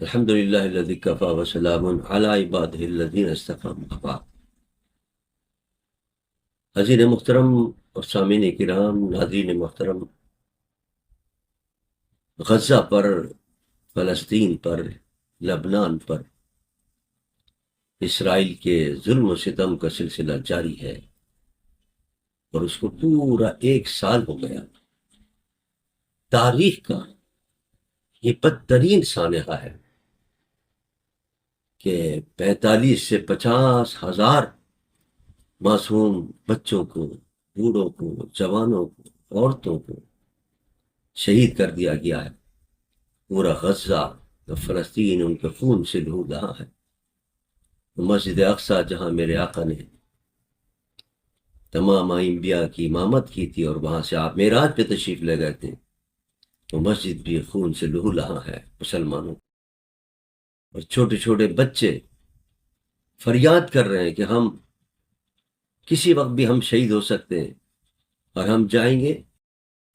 الحمد للہ الذی کفا وسلام علی عبادہ الذین اصطفی اما بعد۔ حضرین محترم اور سامعین کرام، ناظرین محترم، غزہ پر، فلسطین پر، لبنان پر اسرائیل کے ظلم و ستم کا سلسلہ جاری ہے، اور اس کو پورا 1 سال ہو گیا۔ تاریخ کا یہ بدترین سانحہ ہے کہ 45 سے 50 ہزار معصوم بچوں کو، بوڑھوں کو، جوانوں کو، عورتوں کو شہید کر دیا گیا ہے۔ پورا غزہ، فلسطین ان کے خون سے لہو رہا ہے۔ مسجد اقصی جہاں میرے آقا نے تمام انبیاء کی امامت کی تھی اور وہاں سے آپ معراج پہ تشریف لے گئے تھے، تو مسجد بھی خون سے لہو رہا ہے مسلمانوں۔ اور چھوٹے چھوٹے بچے فریاد کر رہے ہیں کہ ہم کسی وقت بھی ہم شہید ہو سکتے ہیں، اور ہم جائیں گے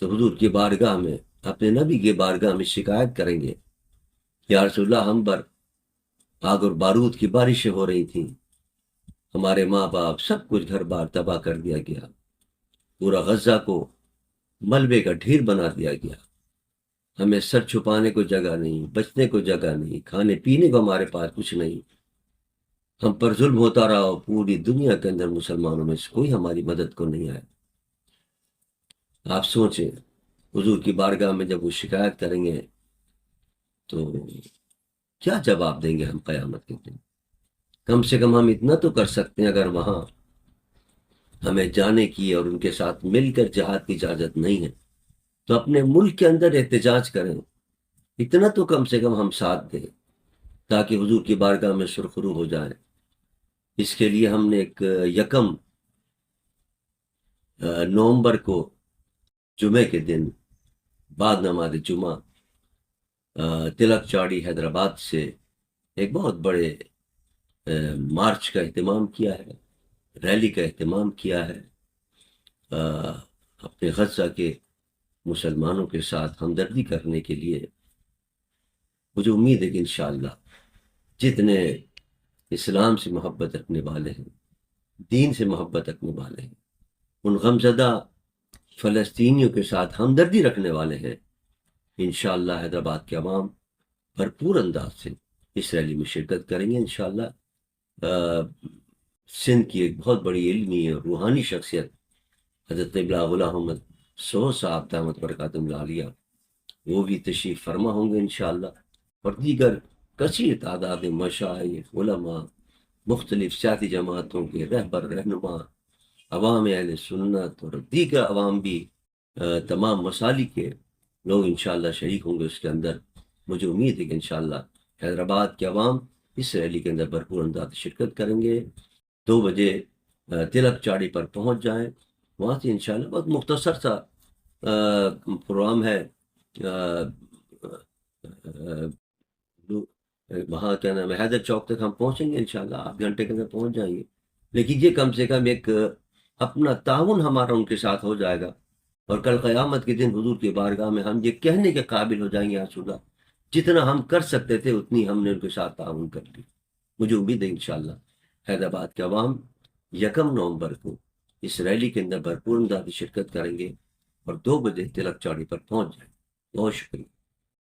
تو حضور کی بارگاہ میں، اپنے نبی کی بارگاہ میں شکایت کریں گے، یا رسول اللہ، ہم پر آگ اور بارود کی بارشیں ہو رہی تھیں، ہمارے ماں باپ سب کچھ گھر بار تباہ کر دیا گیا، پورا غزہ کو ملبے کا ڈھیر بنا دیا گیا، ہمیں سر چھپانے کو جگہ نہیں، بچنے کو جگہ نہیں، کھانے پینے کو ہمارے پاس کچھ نہیں، ہم پر ظلم ہوتا رہا، اور پوری دنیا کے اندر مسلمانوں میں سے کوئی ہماری مدد کو نہیں آیا۔ آپ سوچیں، حضور کی بارگاہ میں جب وہ شکایت کریں گے تو کیا جواب دیں گے ہم قیامت کے دن؟ کم سے کم ہم اتنا تو کر سکتے ہیں، اگر وہاں ہمیں جانے کی اور ان کے ساتھ مل کر جہاد کی اجازت نہیں ہے تو اپنے ملک کے اندر احتجاج کریں، اتنا تو کم سے کم ہم ساتھ دیں تاکہ حضور کی بارگاہ میں سرخرو ہو جائیں۔ اس کے لیے ہم نے ایک 1 نومبر کو جمعے کے دن بعد نماز جمعہ تلک چاڑی حیدرآباد سے ایک بہت بڑے مارچ کا اہتمام کیا ہے، ریلی کا اہتمام کیا ہے، اپنے غزہ کے مسلمانوں کے ساتھ ہمدردی کرنے کے لیے۔ مجھے امید ہے کہ انشاءاللہ جتنے اسلام سے محبت رکھنے والے ہیں، دین سے محبت رکھنے والے ہیں، ان غمزدہ فلسطینیوں کے ساتھ ہمدردی رکھنے والے ہیں، انشاءاللہ حیدرآباد کے عوام بھرپور انداز سے اس ریلی میں شرکت کریں گے انشاءاللہ۔ سندھ کی ایک بہت بڑی علمی اور روحانی شخصیت حضرت قبلہ غلام محمد سہو صاحب دامت برکاتہم العالیہ، وہ بھی تشریف فرما ہوں گے انشاءاللہ، اور دیگر کثیر تعداد مشائخ، علماء، مختلف سیاسی جماعتوں کے رہبر، رہنما، عوام اہل سنت اور دیگر عوام بھی، تمام مسالک کے لوگ انشاءاللہ شریک ہوں گے اس کے اندر۔ مجھے امید ہے کہ انشاءاللہ حیدرآباد کے عوام اس ریلی کے اندر بھرپور انداز سے شرکت کریں گے۔ 2 بجے تلک چاڑی پر پہنچ جائیں، وہاں سے انشاءاللہ بہت مختصر سا پروگرام ہے۔ وہاں کیا نام ہے، حیدر چوک تک ہم پہنچیں گے انشاءاللہ، 8 گھنٹے کے اندر پہنچ جائیں گے، لیکن یہ کم سے کم ایک اپنا تعاون ہمارا ان کے ساتھ ہو جائے گا، اور کل قیامت کے دن حضور کی بارگاہ میں ہم یہ کہنے کے قابل ہو جائیں گے، یا رسول اللہ، جتنا ہم کر سکتے تھے اتنی ہم نے ان کے ساتھ تعاون کر لی۔ مجھے امید ہے انشاءاللہ حیدرآباد کے عوام 1 نومبر کو اس ریلی کے اندر بھرپور انداز سے شرکت کریں گے، اور 2 بجے تلک چاڑی پر پہنچ جائیں۔ بہت شکریہ۔